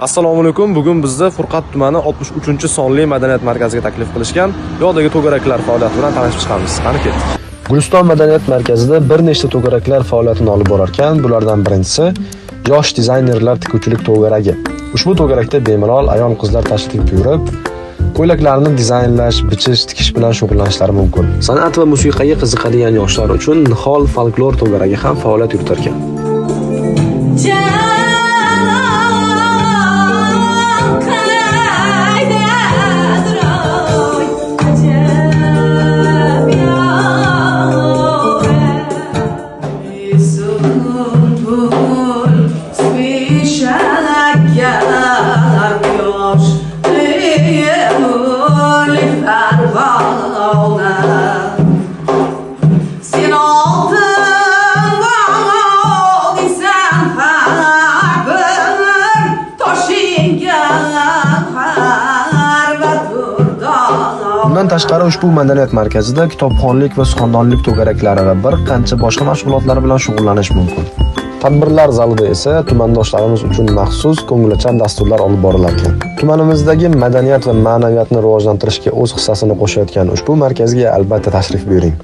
Assalomu alaykum. Bugun bizda Furqat tumani 63-sonli madaniyat markaziga taklif qilishgan yodagi to'garaklar faoliyati bilan tanishib chiqamiz. Qani ketdik. Guliston madaniyat markazida bir nechta to'garaklar faoliyatini olib borar ekan. Bulardan birinchisi yosh dizaynerlar tikuvchilik to'garagi. Ushbu to'garakda bemalol ayol-qizlar tashrif buyurib, ko'ylaklarni dizaynlash, bichish, tikish bilan shug'ullanishlari mumkin. San'at va musiqaga qiziqadigan yoshlar uchun Nihol folklor to'garagi ham faoliyat yuritar ekan. Bundan tashqari ushbu madaniyat markazida kitobxonlik va suxandonlik to'garaklari va bir qancha boshqa mashg'ulotlar bilan shug'ullanish mumkin. Tadbirlar zalida esa tumandoshlarimiz uchun maxsus ko'ngilochar dasturlar olib borilar ekan. Tumanimizdagi madaniyat va ma'naviyatni rivojlantirishga o'z hissasini qo'shayotgan ushbu markazga albatta tashrif buyuring.